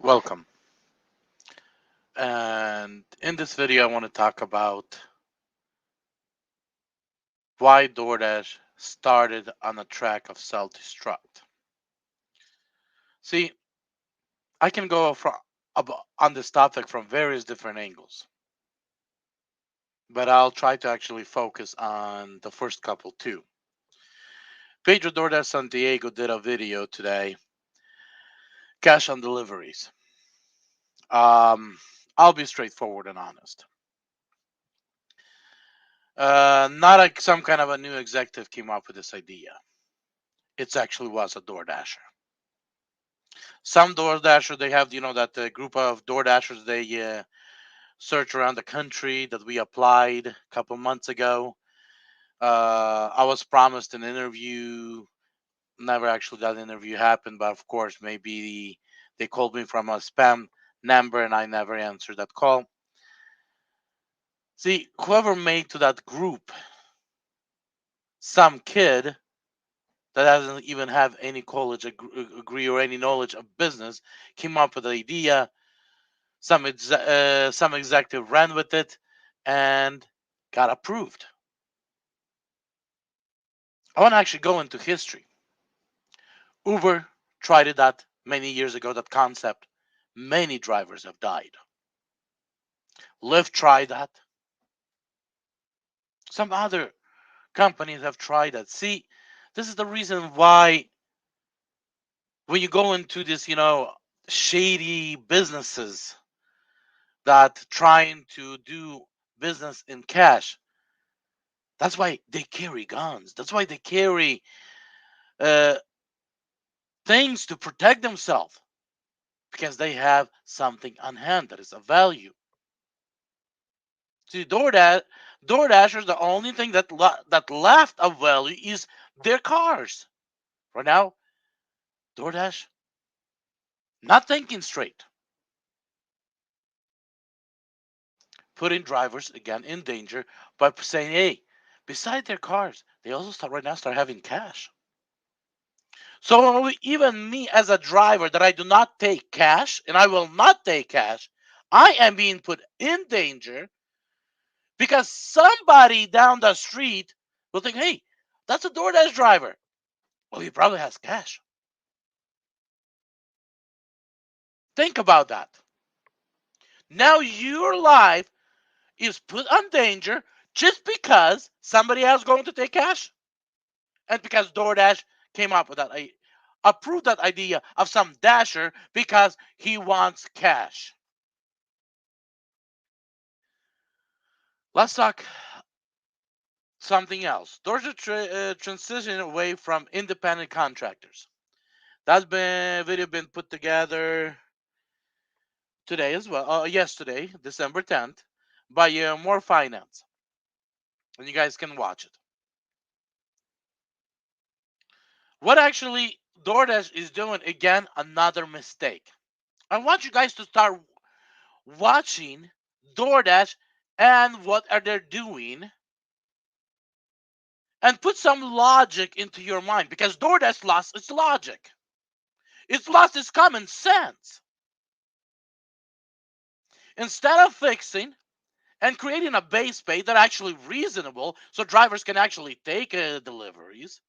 Welcome. And in this video, I want to talk about why DoorDash started on a track of self-destruct. See, I can go on this topic from various different angles, but I'll try to actually focus on the first couple too. Pedro DoorDash San Diego did a video today, cash on deliveries. Um, I'll be straightforward and honest. Not like some kind of a new executive came up with this idea. It actually was a DoorDasher. Some DoorDashers, they have, that group of DoorDashers, they search around the country that we applied a couple months ago. I was promised an interview. Never actually that interview happened, but of course, maybe they called me from a spam number and I never answered that call. See, whoever made to that group, some kid that doesn't even have any college degree or any knowledge of business, came up with the idea. Some executive ran with it and got approved. I want to actually go into history. Uber tried it that many years ago, that concept. Many drivers have died. Lyft tried that. Some other companies have tried that. See, this is the reason why when you go into this, shady businesses that trying to do business in cash, that's why they carry guns. That's why they carry uh, things to protect themselves, because they have something on hand that is of value. See, DoorDashers, the only thing that left of value is their cars. Right now, DoorDash not thinking straight, putting drivers again in danger by saying, "Hey, beside their cars, they also start having cash." So even me as a driver that I do not take cash and I will not take cash, I am being put in danger because somebody down the street will think, "Hey, that's a DoorDash driver. Well, he probably has cash." Think about that. Now your life is put on danger just because somebody else going to take cash, and because DoorDash came up with that, approved that idea of some dasher because he wants cash. Let's talk something else. There's a transition away from independent contractors. That's been video been put together today as well. Yesterday, December 10th, by More Finance, and you guys can watch it. What actually DoorDash is doing, again, another mistake. I want you guys to start watching DoorDash and what are they doing, and put some logic into your mind, because DoorDash lost its logic. It's lost its common sense. Instead of fixing and creating a base pay that actually reasonable so drivers can actually take deliveries,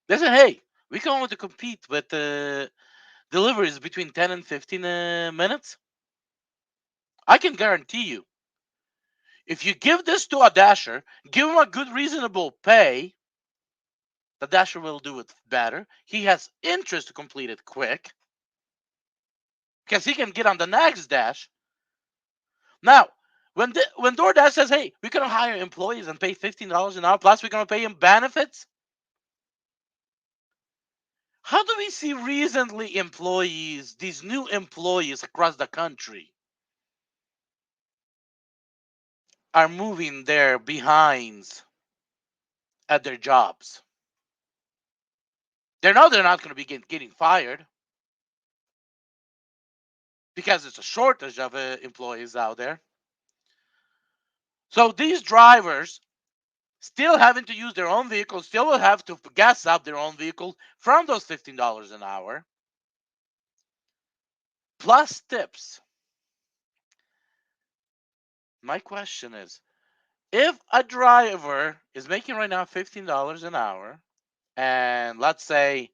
they said, "Hey, we can only compete with deliveries between 10 and 15 minutes. I can guarantee you, if you give this to a dasher, give him a good reasonable pay, the dasher will do it better. He has interest to complete it quick because he can get on the next dash." Now, when DoorDash says, "Hey, we're gonna hire employees and pay $15 an hour, plus we're gonna pay him benefits," how do we see recently employees, these new employees across the country, are moving their behinds at their jobs? They know they're not going to be getting fired because it's a shortage of employees out there. So these drivers still having to use their own vehicles, still will have to gas up their own vehicles from those $15 an hour. plus tips. My question is, if a driver is making right now $15 an hour, and let's say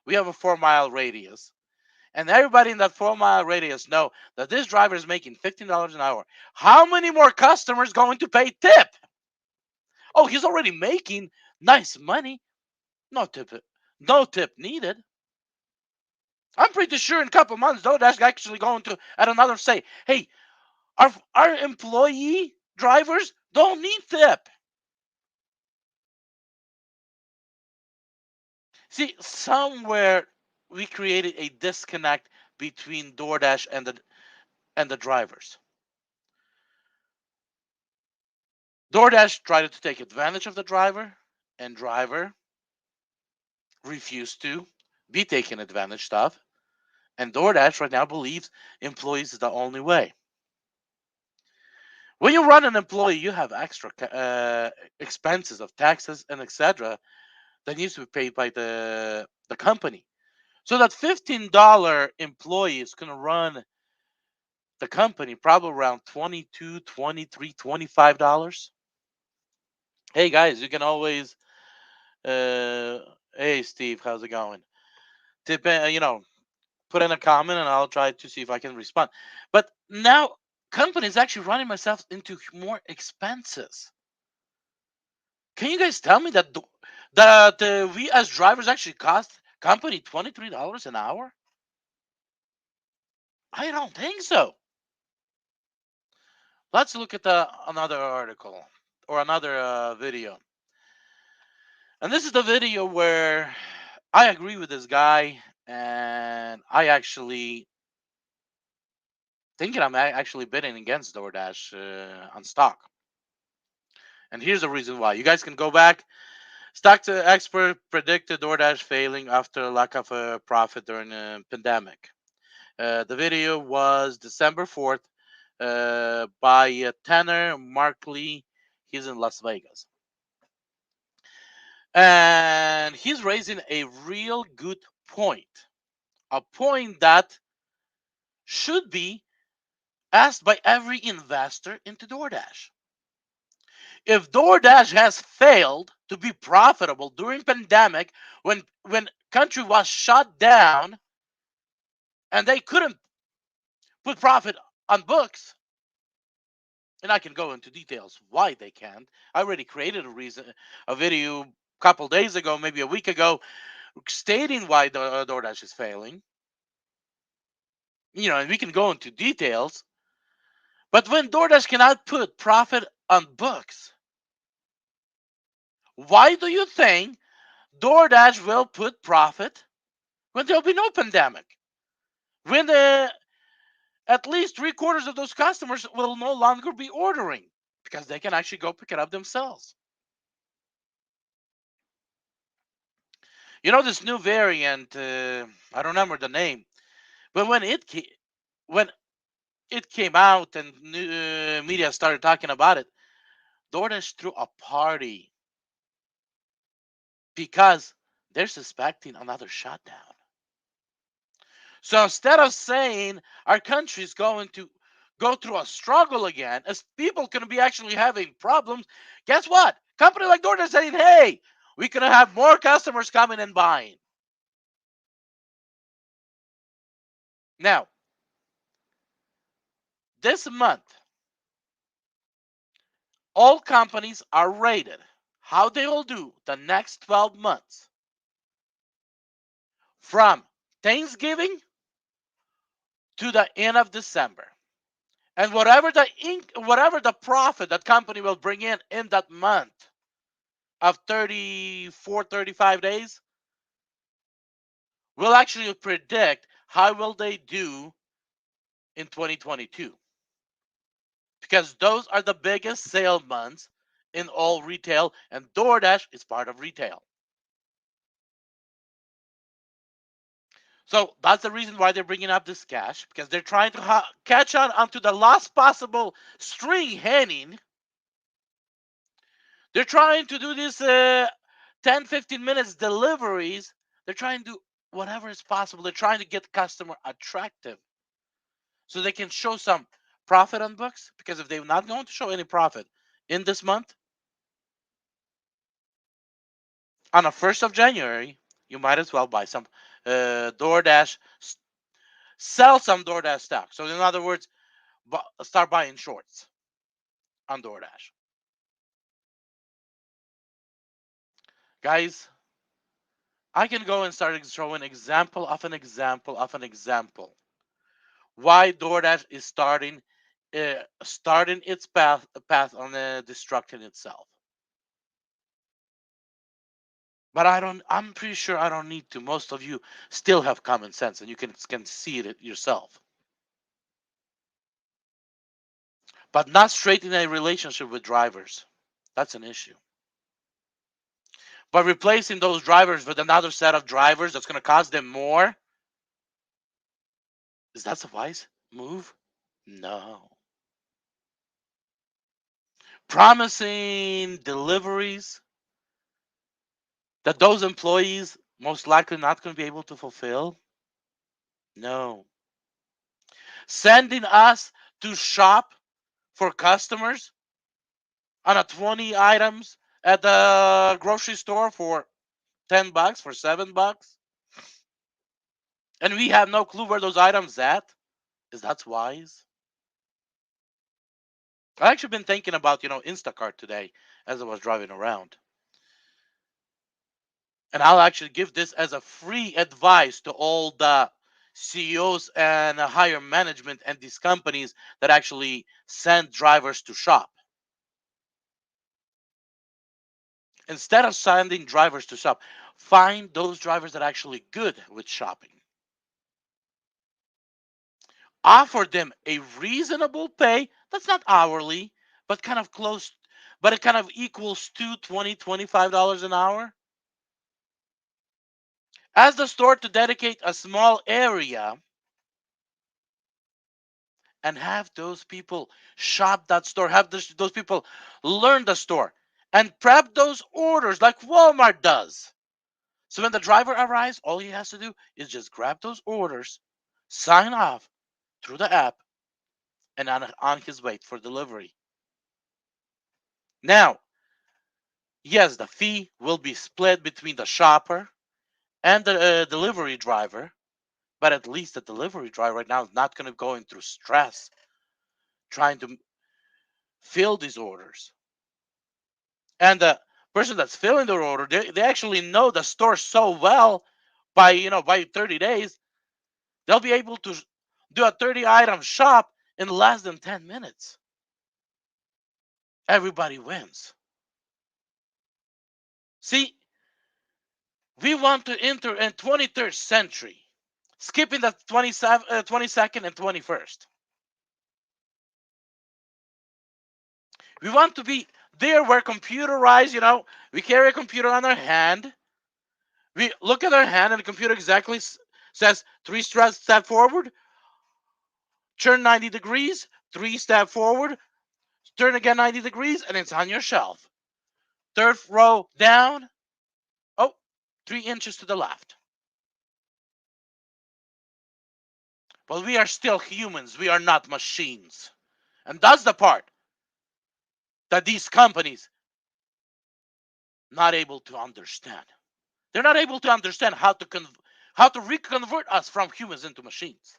we have a 4 mile radius, and everybody in that 4 mile radius know that this driver is making $15 an hour, how many more customers going to pay tip? Oh, he's already making nice money. No tip, no tip needed. I'm pretty sure in a couple months, Doordash actually going to at another say, hey, our employee drivers don't need tip. See, somewhere we created a disconnect between Doordash and the drivers. Doordash tried to take advantage of the driver, and driver refused to be taken advantage of. And Doordash right now believes employees is the only way. When you run an employee, you have extra expenses of taxes and etc. that needs to be paid by the company. So that $15 employee is going to run the company probably around 22, 23, $25. Hey guys, you can always hey Steve, how's it going? Tip put in a comment and I'll try to see if I can respond. But now companies actually running myself into more expenses. Can you guys tell me that we as drivers actually cost company $23 an hour? I don't think so. Let's look at another article or another video. And this is the video where I agree with this guy, and I actually thinking I'm actually bidding against Doordash on stock. And here's the reason why. You guys can go back. Stock expert predicted Doordash failing after lack of a profit during the pandemic. The video was December 4th by Tanner Markley. He's in Las Vegas. And he's raising a real good point. A point that should be asked by every investor into Doordash. If Doordash has failed to be profitable during pandemic when country was shut down and they couldn't put profit on books, and I can go into details why they can't. I already created a video a couple days ago, maybe a week ago, stating why the Doordash is failing. And we can go into details. But when Doordash cannot put profit on books, why do you think DoorDash will put profit when there'll be no pandemic? When at least 3/4 of those customers will no longer be ordering because they can actually go pick it up themselves. This new variant, I don't remember the name, but when it came out and media started talking about it, DoorDash threw a party because they're suspecting another shutdown. So instead of saying our country is going to go through a struggle again, as people can be actually having problems, guess what? Company like DoorDash saying, hey, we can have more customers coming and buying. Now, this month, all companies are rated how they will do the next 12 months from Thanksgiving to the end of December. And whatever the profit that company will bring in that month of 34, 35 days will actually predict how will they do in 2022. Because those are the biggest sale months in all retail, and DoorDash is part of retail. So that's the reason why they're bringing up this cash, because they're trying to catch on onto the last possible string hanging. They're trying to do this 10, 15 minutes deliveries. They're trying to do whatever is possible. They're trying to get the customer attractive. so they can show some profit on books. Because if they're not going to show any profit in this month, on the 1st of January, you might as well buy some DoorDash, sell some DoorDash stock. So, in other words, start buying shorts on DoorDash. Guys, I can go and start showing example of an example of an example why DoorDash is starting its path on destructing itself. But I'm pretty sure I don't need to. Most of you still have common sense and you can see it yourself. But not straight in a relationship with drivers. That's an issue. But replacing those drivers with another set of drivers that's going to cost them more, is that a wise move? No. Promising deliveries that those employees most likely not going to be able to fulfill? No. Sending us to shop for customers on a 20 items at the grocery store for $10, for $7, and we have no clue where those items at? Is that wise? I actually been thinking about Instacart today as I was driving around, and I'll actually give this as a free advice to all the CEOs and higher management and these companies that actually send drivers to shop. Instead of sending drivers to shop, find those drivers that are actually good with shopping. Offer them a reasonable pay that's not hourly, but kind of close, but it kind of equals to $20, $25 an hour. Ask the store to dedicate a small area and have those people shop that store, have those people learn the store and prep those orders like Walmart does. So when the driver arrives, all he has to do is just grab those orders, sign off through the app, and on his way for delivery. Now, yes, the fee will be split between the shopper and the delivery driver, but at least the delivery driver right now is not going to go through stress trying to fill these orders. And the person that's filling their order, they actually know the store so well by 30 days, they'll be able to do a 30 item shop in less than 10 minutes. Everybody wins. See, we want to enter in 23rd century, skipping the 22nd and 21st. We want to be there where computerized, we carry a computer on our hand. We look at our hand and the computer exactly says 3 step forward, turn 90 degrees, 3 step forward, turn again 90 degrees, and it's on your shelf. Third row down, oh, 3 inches to the left. But we are still humans. We are not machines. And that's the part that these companies not able to understand. They're not able to understand how to reconvert us from humans into machines.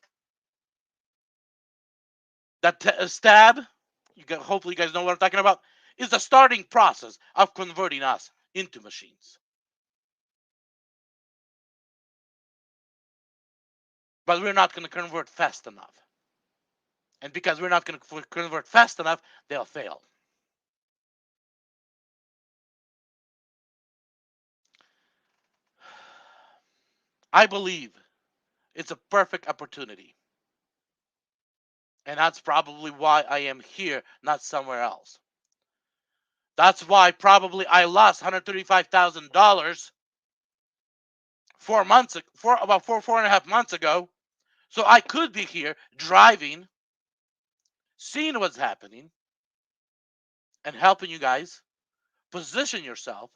That stab, hopefully you guys know what I'm talking about, is the starting process of converting us into machines. But we're not going to convert fast enough. And because we're not going to convert fast enough, they'll fail. I believe it's a perfect opportunity. And that's probably why I am here, not somewhere else. That's why probably I lost $135,000 about 4.5 months ago. So I could be here driving, seeing what's happening, and helping you guys position yourself.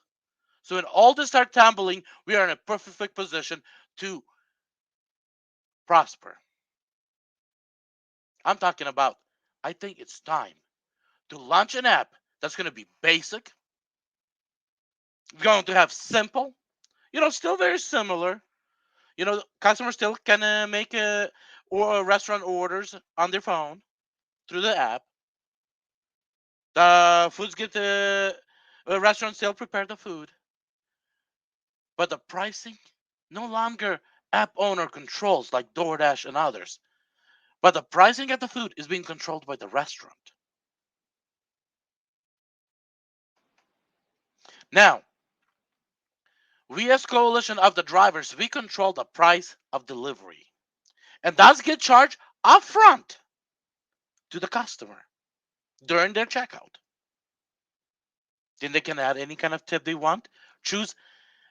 So when all this start tumbling, we are in a perfect position to prosper. I'm talking about, I think it's time to launch an app that's going to be basic, going to have simple, still very similar. Customers still can make or restaurant orders on their phone through the app. The foods get the restaurants still prepare the food, but the pricing no longer app owner controls like DoorDash and others. But the pricing of the food is being controlled by the restaurant. Now, we as coalition of the drivers, we control the price of delivery. And that's get charged upfront to the customer during their checkout. Then they can add any kind of tip they want. Choose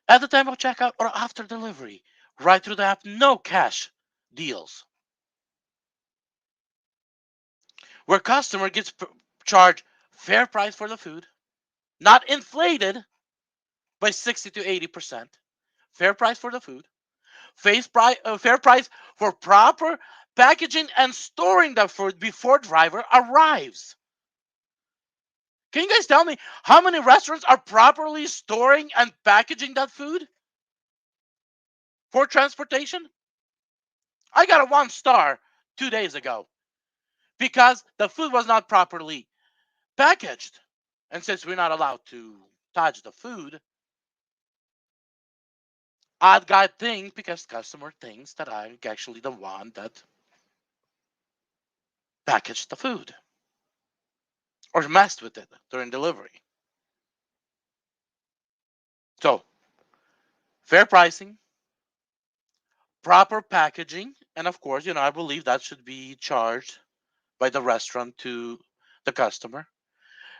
at the time of checkout or after delivery. Right through the app, no cash deals. Where customer gets charged fair price for the food, not inflated by 60 to 80%. Fair price for the food. Fair price for proper packaging and storing the food before driver arrives. Can you guys tell me how many restaurants are properly storing and packaging that food for transportation? I got a 1 star 2 days ago because the food was not properly packaged. And since we're not allowed to touch the food, I got things because customer thinks that I'm actually the one that packaged the food or messed with it during delivery. So, fair pricing, proper packaging, and of course, I believe that should be charged by the restaurant to the customer.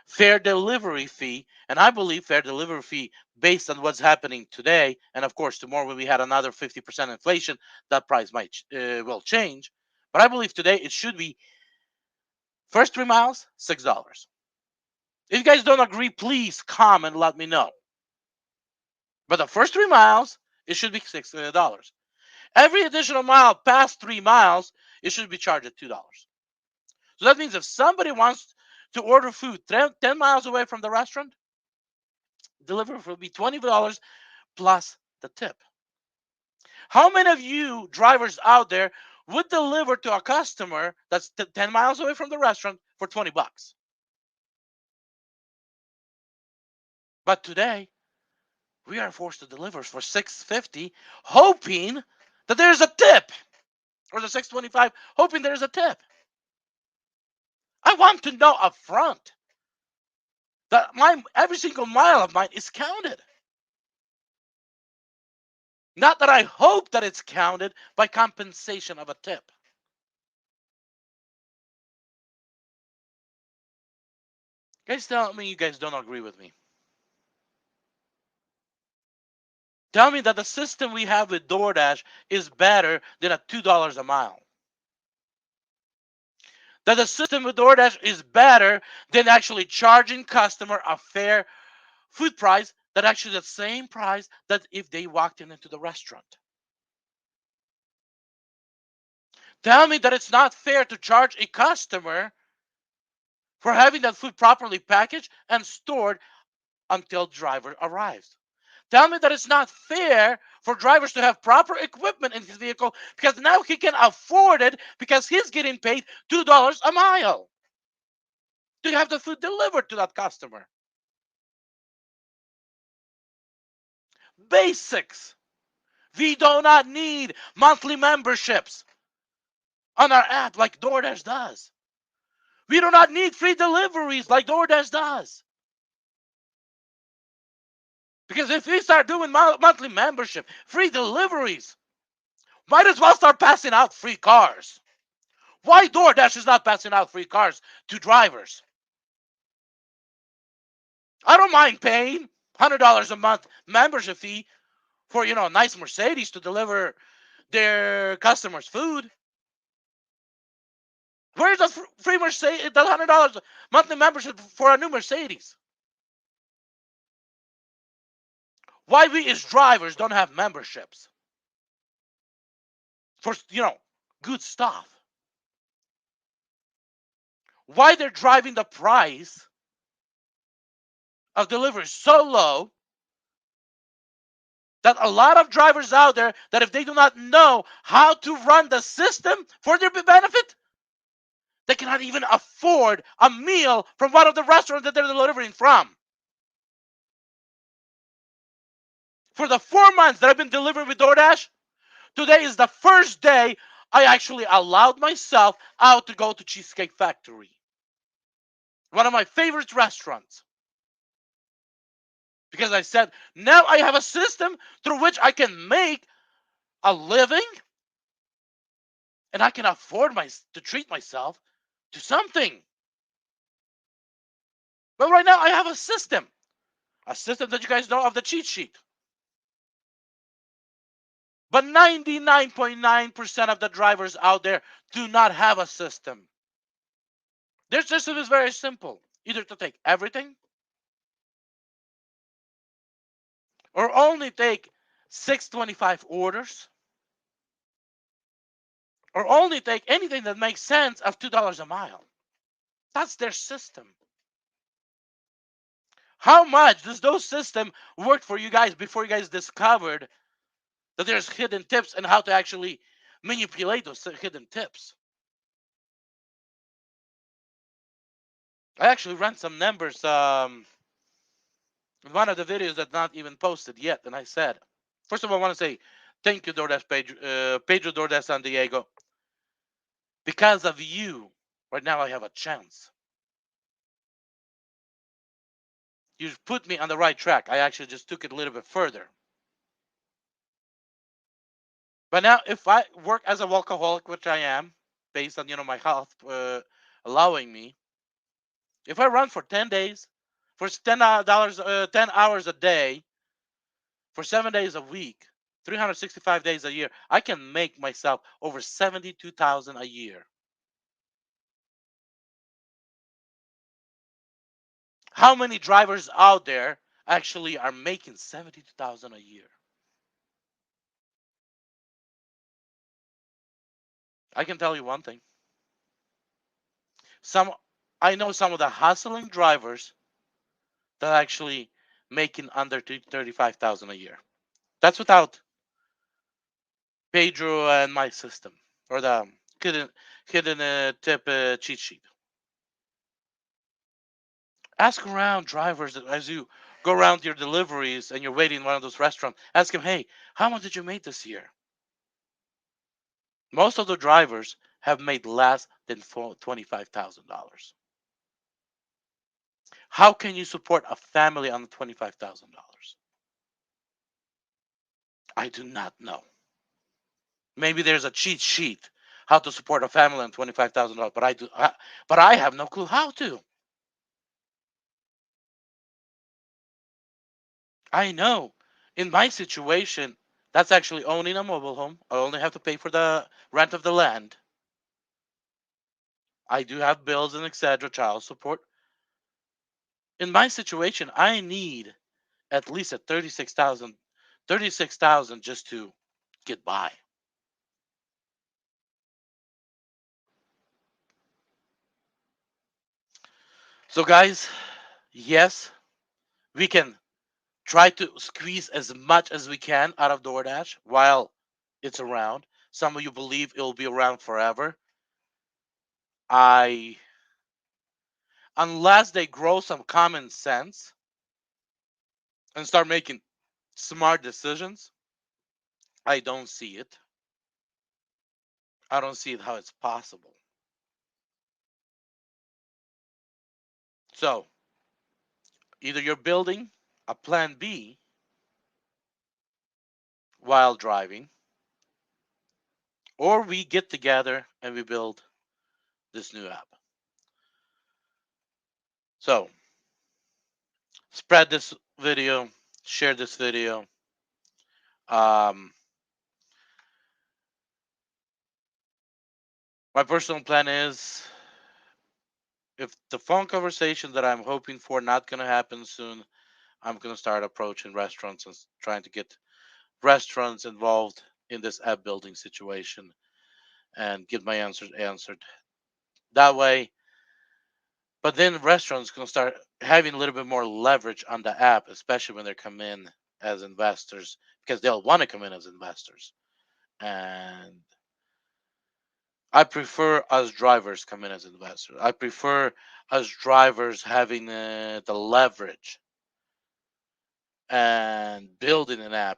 Fair delivery fee, and I believe fair delivery fee based on what's happening today, and of course tomorrow when we had another 50% inflation, that price might will change. But I believe today it should be first 3 miles $6. If you guys don't agree, please comment, let me know. But the first 3 miles it should be $6. Every additional mile past 3 miles it should be charged at $2. So that means if somebody wants to order food 10 miles away from the restaurant, delivery will be $20 plus the tip. How many of you drivers out there would deliver to a customer that's 10 miles away from the restaurant for $20? But today, we are forced to deliver for $6.50, hoping that there's a tip, or the $6.25, hoping there's a tip. I want to know up front that every single mile of mine is counted. Not that I hope that it's counted by compensation of a tip. Guys, tell me you guys don't agree with me. Tell me that the system we have with DoorDash is better than a $2 a mile. That the system with DoorDash is better than actually charging customer a fair food price, that actually the same price that if they walked into the restaurant. Tell me that it's not fair to charge a customer for having that food properly packaged and stored until driver arrives. Tell me that it's not fair for drivers to have proper equipment in his vehicle because now he can afford it because he's getting paid $2 a mile to have the food delivered to that customer. Basics. We do not need monthly memberships on our app like DoorDash does. We do not need free deliveries like DoorDash does. Because if we start doing monthly membership, free deliveries, might as well start passing out free cars. Why DoorDash is not passing out free cars to drivers? I don't mind paying $100 a month membership fee for a nice Mercedes to deliver their customers food. Where's the free Mercedes? The $100 monthly membership for a new Mercedes? Why we as drivers don't have memberships for good stuff? why they're driving the price of delivery so low that a lot of drivers out there, that if they do not know how to run the system for their benefit, they cannot even afford a meal from one of the restaurants that they're delivering from. For the 4 months that I've been delivering with DoorDash, today is the first day I actually allowed myself out to go to Cheesecake Factory, one of my favorite restaurants. Because I said, now I have a system through which I can make a living and I can afford to treat myself to something. But right now I have a system that you guys know of, the cheat sheet. But 99.9% of the drivers out there do not have a system. Their system is very simple: either to take everything or only take 625 orders, or only take anything that makes sense of $2 a mile. That's their system. How much does those system work for you guys before you guys discovered that there's hidden tips and how to actually manipulate those hidden tips? I actually ran some numbers in one of the videos that's not even posted yet, and I said, first of all, I want to say thank you, DoorDash Pedro DoorDash San Diego. Because of you, right now I have a chance. You put me on the right track. I actually just took it a little bit further. But now, if I work as a workaholic, which I am, based on my health allowing me, if I run for 10 days, for $10 10 hours a day, for 7 days a week, 365 days a year, I can make myself over 72,000 a year. How many drivers out there actually are making 72,000 a year? I can tell you one thing. I know some of the hustling drivers that are actually making under 35,000 a year. That's without Pedro and my system, or the hidden tip cheat sheet. Ask around drivers as you go around your deliveries and you're waiting in one of those restaurants. Ask them, hey, how much did you make this year? Most of the drivers have made less than $25,000. How can you support a family on $25,000? I do not know. Maybe there's a cheat sheet how to support a family on $25,000, but I have no clue how to. I know in my situation, that's actually owning a mobile home. I only have to pay for the rent of the land. I do have bills and etc. child support. In my situation, I need at least a 36,000 just to get by. So guys, yes, we can try to squeeze as much as we can out of DoorDash while it's around. Some of you believe it'll be around forever. I Unless they grow some common sense and start making smart decisions, I don't see it. I don't see it how it's possible. So, either you're building a plan B while driving, or we get together and we build this new app. So, spread this video, share this video. Um, my personal plan is, if the phone conversation that I'm hoping for not going to happen soon, I'm going to start approaching restaurants and trying to get restaurants involved in this app building situation and get my answers answered. That way, But then restaurants can start having a little bit more leverage on the app, especially when they come in as investors, because they'll want to come in as investors. And I prefer us drivers come in as investors. I prefer us drivers having the leverage and building an app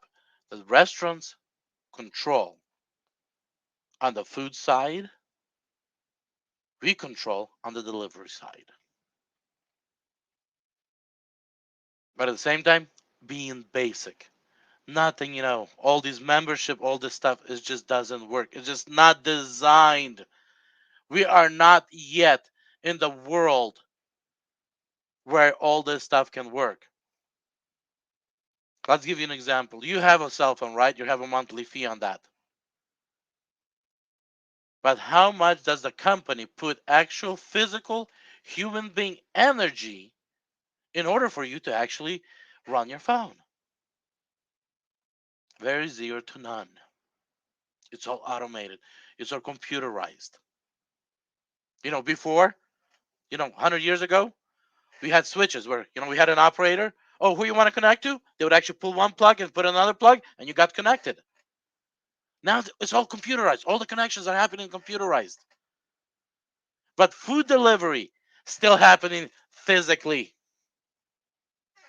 that restaurants control on the food side, we control on the delivery side. But at the same time, being basic. Nothing, all these membership, all this stuff, it just doesn't work. It's just not designed. We are not yet in the world where all this stuff can work. Let's give you an example. You have a cell phone, right? You have a monthly fee on that. But how much does the company put actual physical human being energy in order for you to actually run your phone? Very zero to none. It's all automated. It's all computerized. Before, 100 years ago, we had switches where, we had an operator. Oh, who you want to connect to? They would actually pull one plug and put another plug, and you got connected. Now it's all computerized. All the connections are happening computerized. But food delivery still happening physically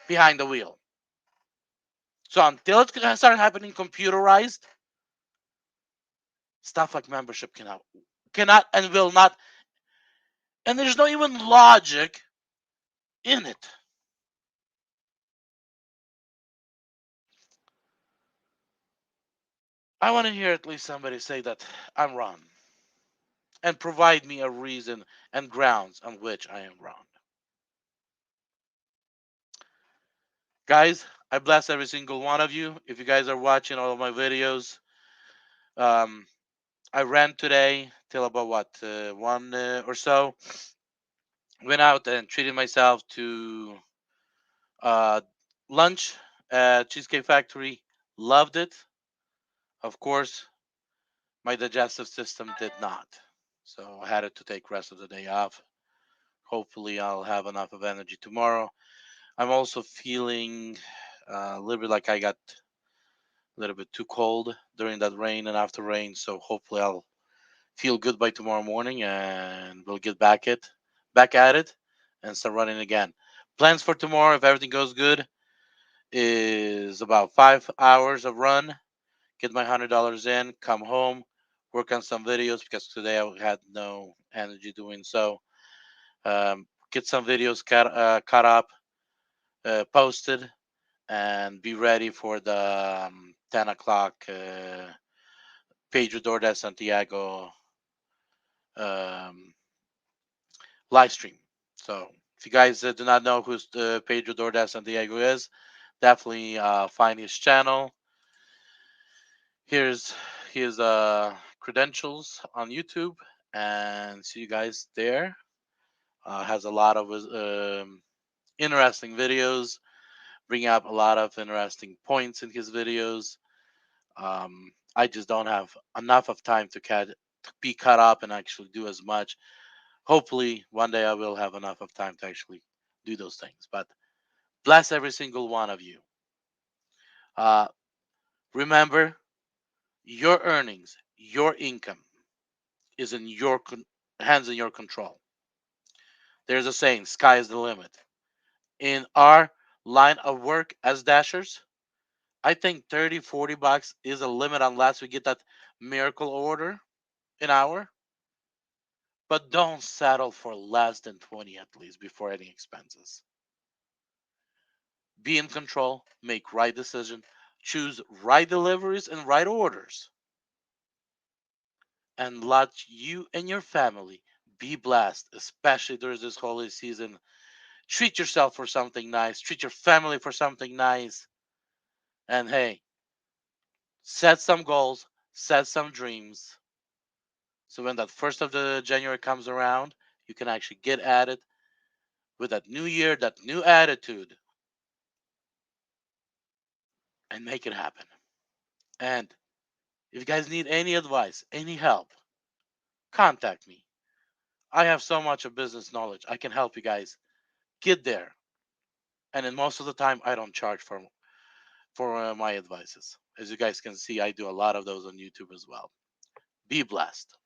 behind the wheel. So until it can start happening computerized, stuff like membership cannot and will not, and there's no even logic in it. I want to hear at least somebody say that I'm wrong and provide me a reason and grounds on which I am wrong. Guys, I bless every single one of you. If you guys are watching all of my videos, um, I ran today till about what, 1 or so. Went out and treated myself to uh, lunch at Cheesecake Factory. Loved it. Of course, my digestive system did not. So I had to take rest of the day off. Hopefully, I'll have enough of energy tomorrow. I'm also feeling a little bit like I got a little bit too cold during that rain and after rain. So hopefully, I'll feel good by tomorrow morning and we'll get back at it and start running again. Plans for tomorrow, if everything goes good, is about 5 hours of run. Get my $100 in, come home, work on some videos because today I had no energy doing so. Get some videos caught up, posted, and be ready for the 10 o'clock Pedro Doordash Santiago um, live stream. So if you guys do not know who Pedro Doordash Santiago is, definitely find his channel. Here's his credentials on YouTube, and see you guys there. Has a lot of interesting videos, bring up a lot of interesting points in his videos. I just don't have enough of time to be caught up and actually do as much. Hopefully, one day I will have enough of time to actually do those things. But bless every single one of you. Uh, Remember, your earnings, your income is in your hands, in your control. There's a saying, sky is the limit. In our line of work as dashers, I think 30, $40 is a limit unless we get that miracle order an hour. But don't settle for less than 20 at least before any expenses. Be in control, make right decision, choose right deliveries and right orders, and let you and your family be blessed, especially during this holiday season. Treat yourself for something nice, treat your family for something nice, and hey, set some goals, set some dreams. So when that first of the January comes around, you can actually get at it with that new year, that new attitude, and make it happen. And if you guys need any advice, any help, contact me. I have so much of business knowledge. I can help you guys get there. And then most of the time, I don't charge for my advices. As you guys can see, I do a lot of those on YouTube as well. Be blessed.